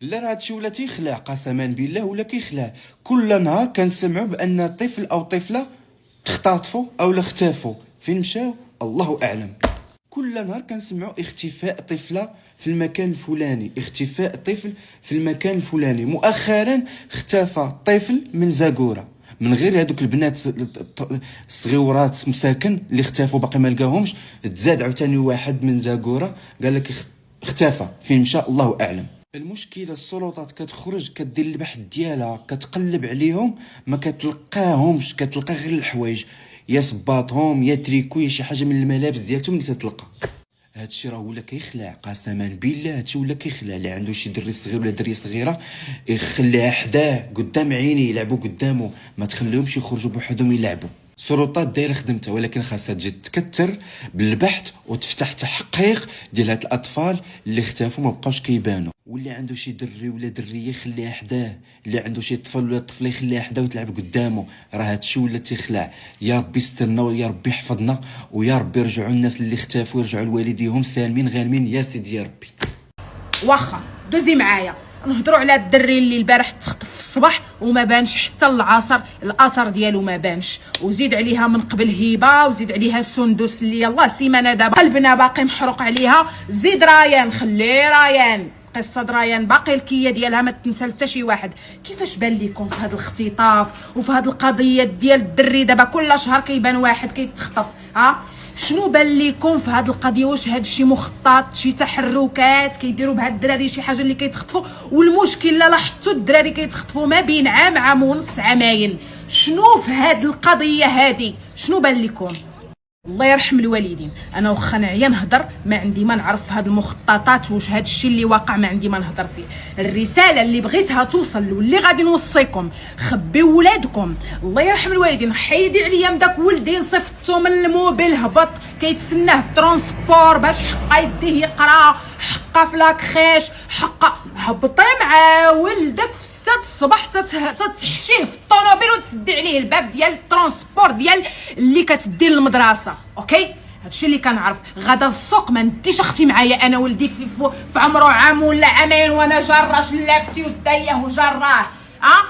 لا راه هادشي ولا تيخلع قسما بالله ولا كيخلع. كل نهار كنسمعوا بان طفل او طفله تختطفوا او اختفوا. فين مشاو الله اعلم. كل نهار كنسمعوا اختفاء طفله في المكان الفلاني، اختفاء طفل في المكان الفلاني. مؤخرا اختفى طفل من زاكوره، من غير هذوك البنات الصغيورات مساكن اللي اختفوا باقي ما لقاهمش. تزاد عاوتاني واحد من زاكوره قال لك اختفى، فين مشى الله اعلم. المشكله السلطات كتخرج كدير البحث ديالها، كتقلب عليهم ما كتلقاهمش، كتلقى غير الحوايج، يا صباطهم يا تريكو يا شي حاجه من الملابس ديالتهم اللي تتلقى. هادشي راه ولا كيخلع قسما بالله، هادشي ولا كيخلع. اللي عنده شي دري صغير ولا دريه صغيره يخليها حداه قدام عيني يلعبوا قدامه، ما تخليهمش يخرجوا بوحدهم يلعبوا. السلطات دايره خدمتها، ولكن خاصها تجي تكثر بالبحث وتفتح تحقيق ديال هاد الاطفال اللي اختفوا ما بقاوش كيبانوا. واللي عنده شي دري ولا دريه يخليها حداه، اللي عنده شي طفل ولا طفله يخليها حداه وتلعب قدامه. راه هادشي ولا تيخلع. يا ربي يسترنا ويا ربي يحفظنا، ويا ربي يرجعوا الناس اللي اختفوا يرجعوا لوالديهم سالمين غانمين يا سيدي يا ربي. واخا دوزي معايا نهضروا على الدري اللي البارح تخطف في الصباح وما بانش حتى العصر، الاثر ديالو ما بانش. وزيد عليها من قبل هبه، وزيد عليها سندس اللي يلاه سيمانه دابا قلبنا باقي محروق عليها. زيد ريان، خلي ريان، قصه ريان باقي الكيه ديالها ما تنسى حتى شي واحد. كيفاش بان لكم في هذا الاختطاف وفي هذه القضيه ديال الدري دابا كل شهر كيبان واحد كيتخطف؟ ها شنو بان لكم في هذه القضيه؟ واش هذا شي مخطط، شي تحركات كيديروا بهاد الدراري، شي حاجه اللي كيتخطفوا؟ والمشكل لا لاحظتوا الدراري كيتخطفوا ما بين عام عام ونص عامين. شنو في هذه القضيه هذه؟ شنو بان لكم؟ الله يرحم الوالدين. انا واخا نعيا نهضر ما عندي ما نعرف في هاد المخططات، واش هاد الشيء اللي واقع ما عندي ما نهضر فيه. الرساله اللي بغيتها توصل واللي غادي نوصيكم، خبيو ولادكم. الله يرحم الوالدين، حيدي عليا من داك ولدي صيفطو من الموبيل هبط كيتسناه الترونسبور باش حقا يديه يقرا، حقا في لاكخيش، حقا هبطي مع ولدك في 6 الصباح تتحشيه في الطوموبيل وتسدي عليه الباب ديال الترونسبور ديال اللي كتدي للمدرسه. اوكي هادشي اللي كنعرف. غدا السوق ما نديش اختي معايا انا ولدي في عمره عام ولا عامين وانا جاره شلاكتي ودايه وجراه.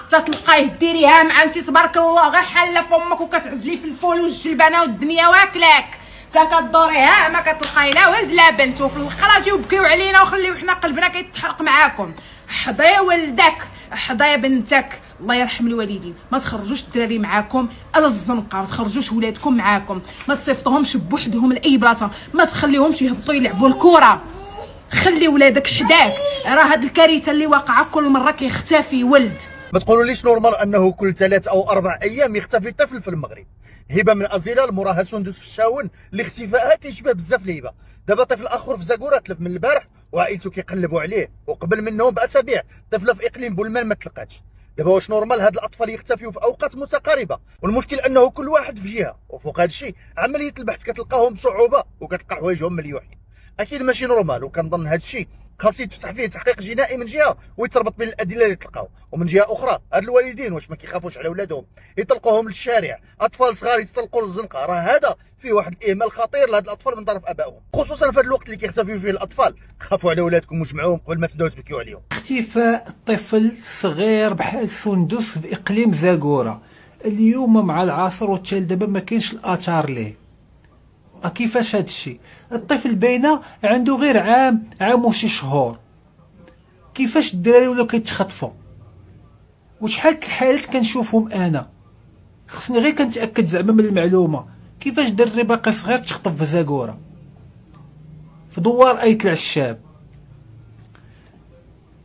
تتلقايه ديريها مع انت تبارك الله غير حاله فمك وكتعزلي في الفول والجلبانه والدنيا واكلاك. تا كدوريها ما كتلقاي لا ولد لا بنت، وفي الاخر اجيو بكيو علينا وخليو حنا قلبنا كيتحرق معاكم. حضي ولدك، حضي بنتك. الله يرحم الوالدين، ما تخرجوش الدراري معاكم على الزنقه، ما تخرجوش ولادكم معاكم، ما تصيفطوهمش بوحدهم لاي بلاصه، ما تخليهمش يهبطوا يلعبوا الكره. خلي ولادك حداك. راه هاد الكارثه اللي واقعه كل مره كيختفي ولد. ما تقولوليش نورمال انه كل 3 أو 4 ايام يختفي طفل في المغرب. هبه من ازيله المراها سندس في الشاون اللي اختفائها كيشبه بزاف لهبه. دابا طفل اخر في زاكوره تلف من البارح وعائلته كيقلبوا عليه، وقبل منه باسابيع طفله في اقليم بولمان ما تلقاتش. دابا واش نورمال هاد الاطفال يختفيوا في اوقات متقاربه؟ والمشكل انه كل واحد في جهه، وفوق هذا الشيء عمليه البحث كتلقاهم بصعوبه وكتلقى حوايجهم مليوحين. اكيد ماشي نورمال، وكنظن هذا الشيء خاص يتفتح فيه تحقيق جنائي من جهه ويتربط بين الادله اللي تلقاو، ومن جهه اخرى هاد الوالدين واش ما كيخافوش على اولادهم يطلقوهم للشارع؟ اطفال صغار يتطلقوا للزنقه، راه هذا فيه واحد الاهمال خطير لهاد الاطفال من طرف ابائهم، خصوصا في هذا الوقت اللي كيختفيو فيه الاطفال. خافوا على اولادكم وجمعوهم قبل ما تبداو تبكيو عليهم. اختفاء طفل صغير بحال سندس في اقليم زاكوره اليوم مع العصر وحتى دابا ما كاينش الاثار ليه. كيفاش هاد الشيء؟ الطفل باينه عنده غير عام وشي شهور. كيفاش الدراري ولاو كيتخطفوا؟ وشحال الحالات كنشوفهم انا، خصني غير كنتاكد زعما من المعلومه. كيفاش دري باقي صغير تخطف في زاكوره في دوار ايت العشاب؟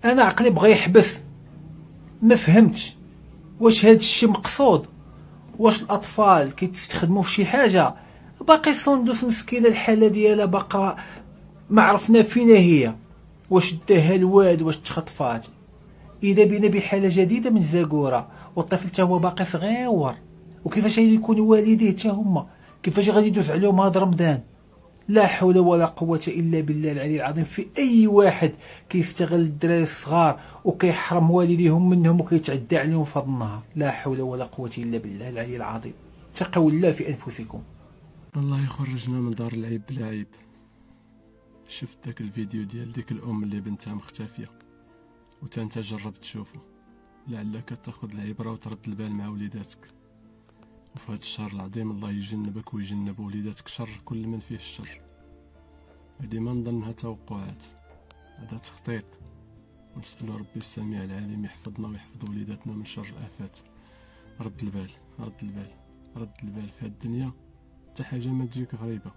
انا عقلي بغى يحبس، ما فهمتش واش هاد الشيء مقصود؟ واش الاطفال كيتستخدموا في شي حاجه؟ باقي سندس مسكينه الحاله ديالها باقا ما عرفنا فين هي، واش داها الواد واش تخطفات. اذا بينا بحاله جديده من زاكوره والطفل تا هو باقي صغير، وكيفاش غادي يكونوا والديه تا هما؟ كيفاش غادي يدوز عليهم هذا رمضان؟ لا حول ولا قوه الا بالله العلي العظيم. في اي واحد كيستغل الدراري الصغار وكيحرم والديهم منهم وكيتعدى عليهم في هذا النهار. لا حول ولا قوه الا بالله العلي العظيم. اتقوا الله في انفسكم. الله يخرجنا من دار العيب بلا عيب. شفت داك الفيديو ديال ديك الام اللي بنتها مختفيه وتا انت جرب تشوفه، لعلك تاخذ العبره وترد البال مع وليداتك. وفي هذا الشهر العظيم الله يجنبك ويجنب وليداتك شر كل من فيه الشر. هذه ما نظنها توقعات، هذا تخطيط. ونسأل ربي السميع العليم يحفظنا ويحفظ وليداتنا من شر الآفات. رد البال، رد البال، رد البال في الدنيا، حتى حاجه ما تجيك غريبه.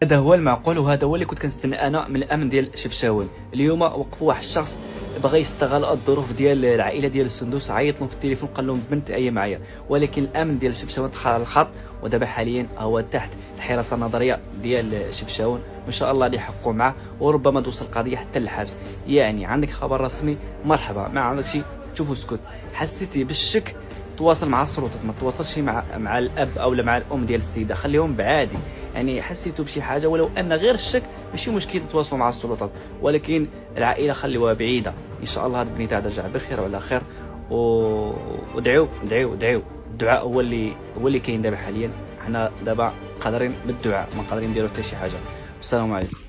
هذا هو المعقول، وهذا هو اللي كنت كنستنى انا من الامن ديال شفشاون. اليوم وقفوا واحد الشخص بغى يستغل الظروف ديال العائله ديال السندوس، عيط لهم في التليفون قال لهم بنت هي معايا، ولكن الامن ديال شفشاون دخل على الخط، ودابا حاليا هو تحت الحراسه النظريه ديال شفشاون، وان شاء الله اللي يحققوا معه، وربما توصل القضيه حتى للحبس. يعني عندك خبر رسمي مرحبا، ما عندك شي تشوفوا اسكت. حسيتي بالشك تواصل مع السلطات، ما تواصلش مع الاب او مع الام ديال السيده، خليهم بعادي. يعني حسيتوا بشي حاجه ولو ان غير الشك ماشي مشكل تواصلوا مع السلطات، ولكن العائله خليوها بعيده. ان شاء الله هذا البنيت هذا رجع بخير وعلى خير، ودعوا دعوا دعوا. الدعاء هو اللي كاين دابا حاليا. حنا دابا قادرين بالدعاء، ما قادرين نديروا حتى شي حاجه. والسلام عليكم.